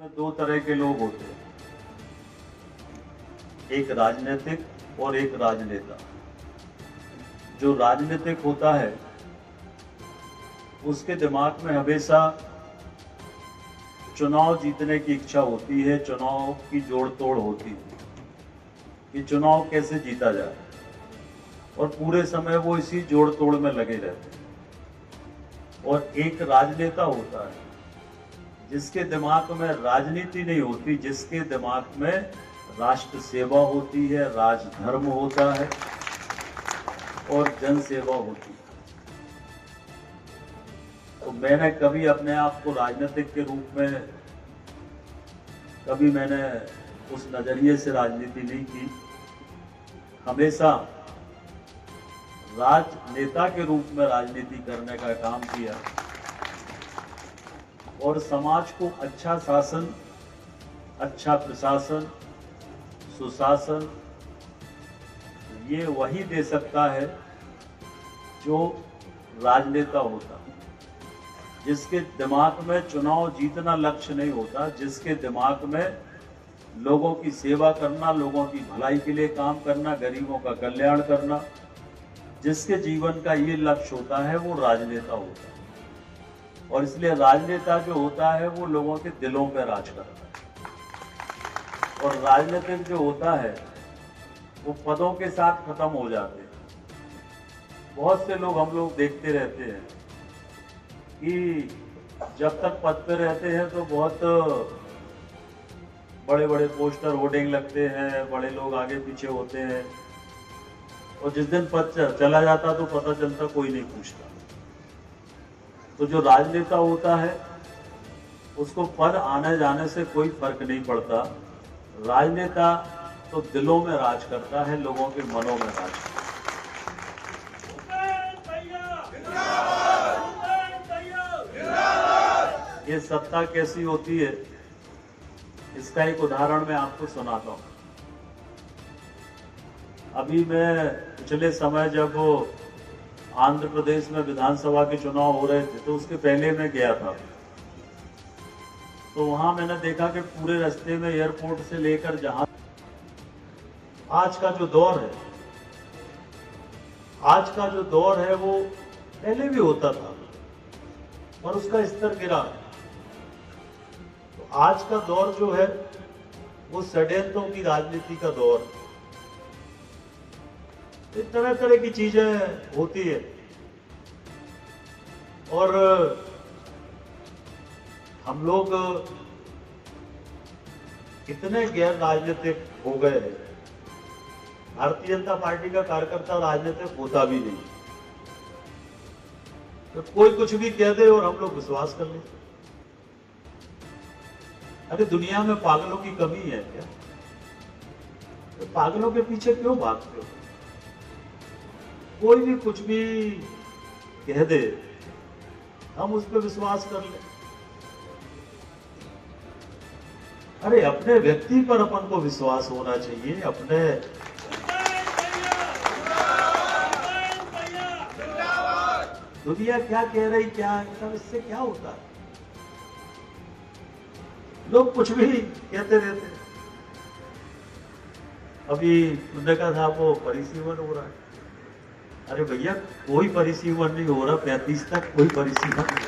में दो तरह के लोग होते हैं, एक राजनीतिक और एक राजनेता। जो राजनीतिक होता है उसके दिमाग में हमेशा चुनाव जीतने की इच्छा होती है, चुनाव की जोड़ तोड़ होती है कि चुनाव कैसे जीता जाए, और पूरे समय वो इसी जोड़ तोड़ में लगे रहते हैं। और एक राजनेता होता है जिसके दिमाग में राजनीति नहीं होती, जिसके दिमाग में राष्ट्र सेवा होती है, राजधर्म होता है और जन सेवा होती है। तो मैंने कभी अपने आप को राजनीतिक के रूप में, कभी मैंने उस नजरिए से राजनीति नहीं की। हमेशा राजनेता के रूप में राजनीति करने का काम किया और समाज को अच्छा शासन, अच्छा प्रशासन, सुशासन ये वही दे सकता है जो राजनेता होता है, जिसके दिमाग में चुनाव जीतना लक्ष्य नहीं होता, जिसके दिमाग में लोगों की सेवा करना, लोगों की भलाई के लिए काम करना, गरीबों का कल्याण करना, जिसके जीवन का ये लक्ष्य होता है, वो राजनेता होता है। और इसलिए राजनेता जो होता है वो लोगों के दिलों पर राज करता है, और राजनीतिक जो होता है वो पदों के साथ खत्म हो जाते हैं। बहुत से लोग हम लोग देखते रहते हैं कि जब तक पद पे रहते हैं तो बहुत बड़े बड़े पोस्टर होर्डिंग लगते हैं, बड़े लोग आगे पीछे होते हैं, और जिस दिन पद चला जाता तो पता चलता कोई नहीं पूछता। तो जो राजनेता होता है उसको पद आने जाने से कोई फर्क नहीं पड़ता। राजनेता तो दिलों में राज करता है, लोगों के मनों में राज करता है। ये सत्ता कैसी होती है इसका एक उदाहरण मैं आपको सुनाता हूँ। अभी मैं पिछले समय जब आंध्र प्रदेश में विधानसभा के चुनाव हो रहे थे तो उसके पहले मैं गया था, तो वहां मैंने देखा कि पूरे रास्ते में एयरपोर्ट से लेकर जहां आज का जो दौर है वो पहले भी होता था और उसका स्तर गिरा। तो आज का दौर जो है वो षड्यंत्रों की राजनीति का दौर, तरह तरह की चीजें होती है। और हम लोग इतने गैर राजनीतिक हो गए हैं, भारतीय जनता पार्टी का कार्यकर्ता राजनीतिक होता भी नहीं, तो कोई कुछ भी कह दे और हम लोग विश्वास कर लेते। अरे दुनिया में पागलों की कमी है क्या? तो पागलों के पीछे क्यों भागते हो? कोई भी कुछ भी कह दे हम उस पर विश्वास कर ले। अरे अपने व्यक्ति पर अपन को विश्वास होना चाहिए। अपने दुनिया क्या कह रही, क्या सब इससे क्या होता है? लोग कुछ भी कहते रहते हैं। अभी तुमने कहा था वो परिसीमन हो रहा है। अरे भैया कोई परिसीमन नहीं हो रहा, 35 तक कोई परिसीमन नहीं।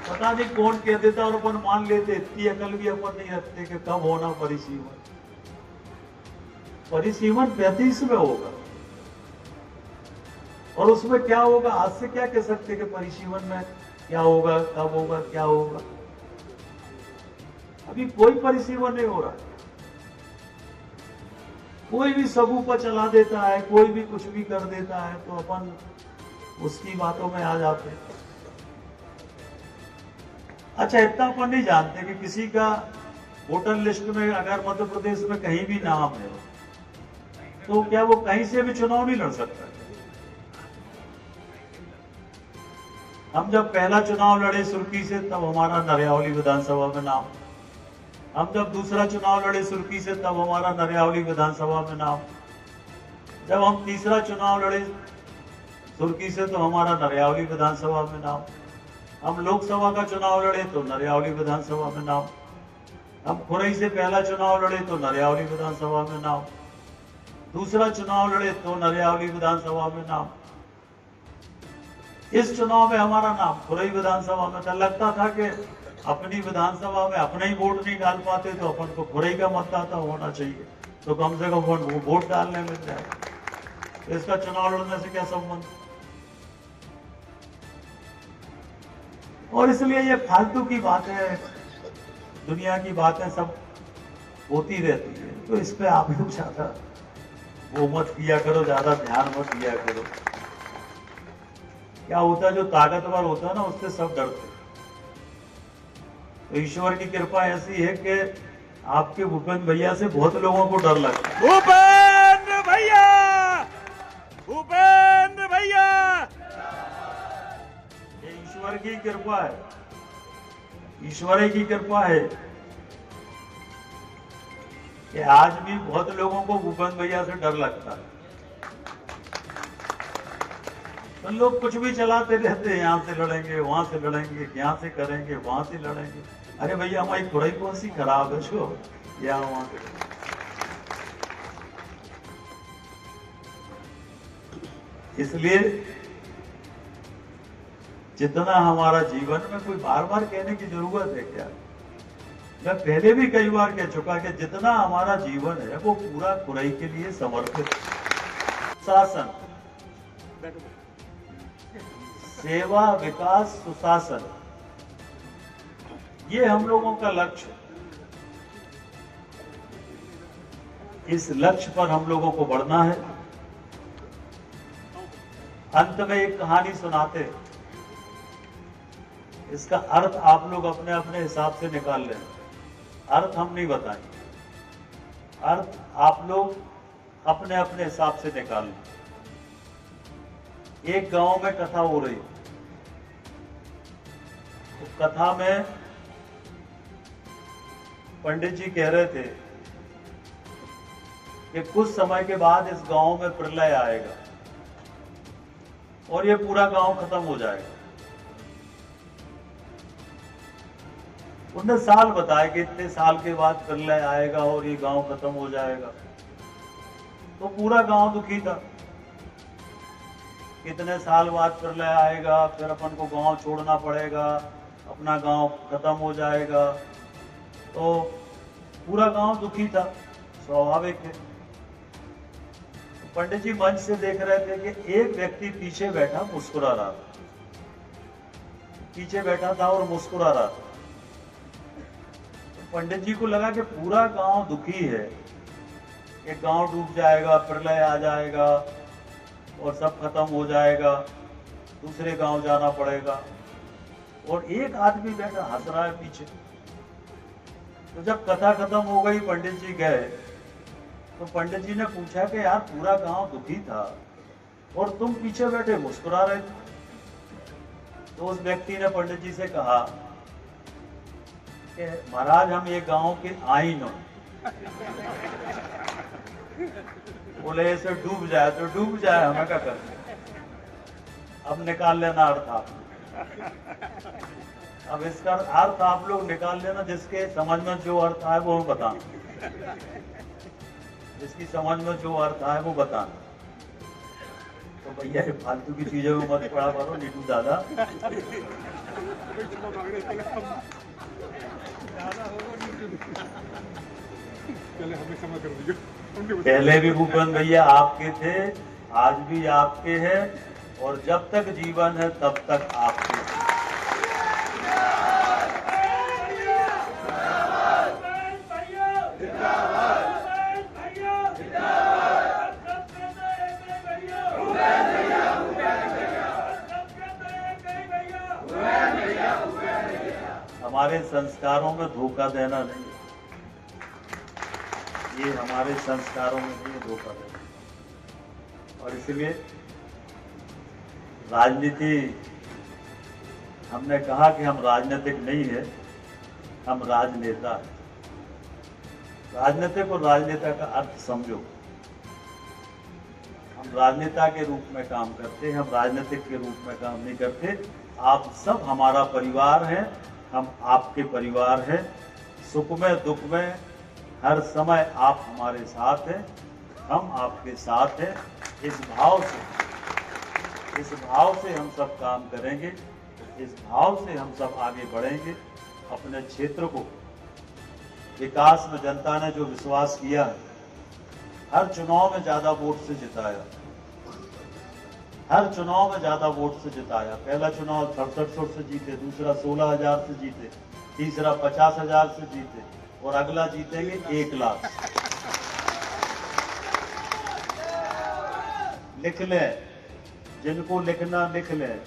पता नहीं कौन कह देता और अपन मान लेते। इतनी अकल भी अपन नहीं रखते कि कब होना परिसीमन। परिसीमन 35 में होगा, और उसमें क्या होगा आज से क्या कह सकते कि परिसीमन में क्या होगा, कब होगा, क्या होगा? अभी कोई परिसीमन नहीं हो रहा। कोई भी सब ऊपर चला देता है, कोई भी कुछ भी कर देता है, तो अपन उसकी बातों में आ जाते हैं। अच्छा इतना अपन नहीं जानते कि किसी का वोटर लिस्ट में अगर मध्य प्रदेश में कहीं भी नाम है तो क्या वो कहीं से भी चुनाव नहीं लड़ सकता? हम जब पहला चुनाव लड़े सुर्खी से तब हमारा नरियावली विधानसभा में नाम, हम जब दूसरा चुनाव लड़े सुर्खी से तब हमारा नरियावली विधानसभा में नाम, जब हम तीसरा चुनाव लड़े सुर्खी से तो हमारा नरियावली विधानसभा में नाम। हम लोकसभा का चुनाव लड़े तो नरियावली विधानसभा में नाम, हम खुरई से पहला चुनाव लड़े तो नरियावली विधानसभा में नाम, दूसरा चुनाव लड़े तो नरियावली विधानसभा में नाम। इस चुनाव में हमारा नाम खुरई विधानसभा में था। लगता था कि अपनी विधानसभा में अपना ही वोट नहीं डाल पाते तो अपन को खुरई का मतदाता होना चाहिए, तो कम से कम वोट डालने मिल जाए। तो इसका चुनाव लड़ने से क्या संबंध? और इसलिए ये फालतू की बातें, दुनिया की बातें सब होती रहती है, तो इस पे आप लोग ज्यादा वो मत किया करो, ज्यादा ध्यान मत दिया करो। क्या होता है, जो ताकतवर होता है ना उससे सब डरते हैं। तो ईश्वर की कृपा ऐसी है कि आपके भूपेंद्र भैया से बहुत लोगों को डर लगता है। भूपेंद्र भैया, भूपेंद्र भैया, ये ईश्वर की कृपा है, ईश्वर की कृपा है कि आज भी बहुत लोगों को भूपेंद्र भैया से डर लगता है। तो लोग कुछ भी चलाते रहते हैं, यहाँ से लड़ेंगे, वहां से लड़ेंगे, यहाँ से करेंगे, वहां से लड़ेंगे। अरे भैया हमारी खुराई कौन सी खराब है जो यहाँ वहां से। इसलिए जितना हमारा जीवन में, कोई बार बार कहने की जरूरत है क्या? मैं पहले भी कई बार कह चुका कि जितना हमारा जीवन है वो पूरा खुराई के लिए समर्पित। शासन, सेवा, विकास, सुशासन, ये हम लोगों का लक्ष्य। इस लक्ष्य पर हम लोगों को बढ़ना है। अंत में एक कहानी सुनाते, इसका अर्थ आप लोग अपने अपने हिसाब से निकाल लें। अर्थ हम नहीं बताएंगे, अर्थ आप लोग अपने अपने हिसाब से निकाल लें। एक गांव में कथा हो रही, तो कथा में पंडित जी कह रहे थे कि कुछ समय के बाद इस गांव में प्रलय आएगा और ये पूरा गांव खत्म हो जाएगा। उन्होंने साल बताया कि इतने साल के बाद प्रलय आएगा और ये गांव खत्म हो जाएगा। तो पूरा गांव दुखी था, कितने साल बाद प्रलय आएगा, फिर अपन को गांव छोड़ना पड़ेगा, अपना गांव खत्म हो जाएगा। तो पूरा गांव दुखी था, स्वाभाविक है। पंडित जी मंच से देख रहे थे कि एक व्यक्ति पीछे बैठा मुस्कुरा रहा था, पीछे बैठा था और मुस्कुरा रहा था। पंडित जी को लगा कि पूरा गांव दुखी है, एक गांव डूब जाएगा, प्रलय आ जाएगा और सब खत्म हो जाएगा, दूसरे गांव जाना पड़ेगा। और एक आदमी बैठा हंस रहा है पीछे। तो जब कथा खत्म हो गई, पंडित जी गए, तो पंडित जी ने पूछा कि यार पूरा गांव दुखी था और तुम पीछे बैठे मुस्कुरा रहे थे। तो उस व्यक्ति ने पंडित जी से कहा कि महाराज हम ये गांव के आईन हो। बोले ऐसे डूब जाए तो डूब जाए, हमें क्या करना। अब निकाल लेना अर्थ आप। अब इसका अर्थ आप लोग निकाल लेना, जिसके समझ में जो अर्थ आए वो बताना, जिसकी समझ में जो अर्थ आए वो बताना। तो भैया ये फालतू की चीजों में मत पड़ा करो नीटू दादा। पहले भी भूपेंद्र भैया आपके थे, आज भी आपके हैं और जब तक जीवन है तब तक आपके हैं। हमारे संस्कारों में धोखा देना नहीं, ये हमारे संस्कारों में नहीं है धोखा देना। और इसलिए राजनीति, हमने कहा कि हम राजनीतिक नहीं है, हम राजनेता हैं। राजनीतिक और राजनेता का अर्थ समझो। हम राजनेता के रूप में काम करते हैं, हम राजनीतिक के रूप में काम नहीं करते। आप सब हमारा परिवार हैं, हम आपके परिवार हैं। सुख में दुख में हर समय आप हमारे साथ हैं, हम आपके साथ हैं। इस भाव से हम सब काम करेंगे, इस भाव से हम सब आगे बढ़ेंगे। अपने क्षेत्र को विकास में जनता ने जो विश्वास किया, हर चुनाव में ज्यादा वोट से जिताया, हर चुनाव में ज्यादा वोट से जिताया। पहला चुनाव 6700 से जीते, दूसरा 16,000 से जीते, तीसरा 50,000 से जीते और अगला जीतेंगे 1 लाख। लिख लें, जिनको लिखना लिख लें।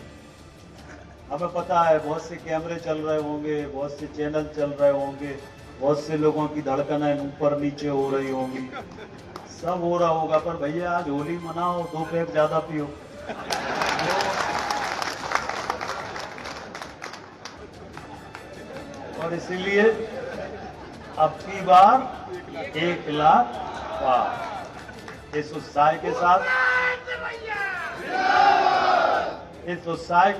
हमें पता है बहुत से कैमरे चल रहे होंगे, बहुत से चैनल चल रहे होंगे, बहुत से लोगों की धड़कनें ऊपर नीचे हो रही होंगी, सब हो रहा होगा, पर भैया आज होली मनाओ, 2 पैक ज्यादा पियो। और इसीलिए अब की बार 1 लाख पार। इस उत्साह के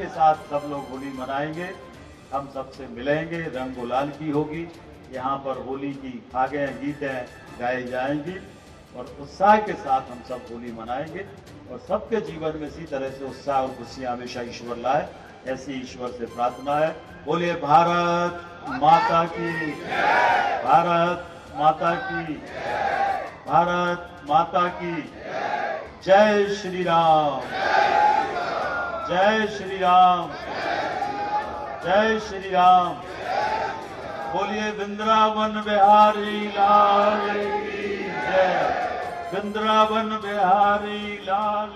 साथ सब लोग होली मनाएंगे, हम सबसे मिलेंगे, रंग गुलाल की होगी। यहाँ पर होली की फागें गीतें गाई जाएंगी और उत्साह के साथ हम सब होली मनाएंगे और सबके जीवन में इसी तरह से उत्साह और खुशियाँ हमेशा ईश्वर लाए, ऐसी ईश्वर से प्रार्थना है। बोलिए भारत माता की, भारत माता की, भारत माता की जय श्री राम, जय श्री राम, जय श्री राम। बोलिए वृंदावन बिहारी लाल की जय, वृंदावन बिहारी लाल।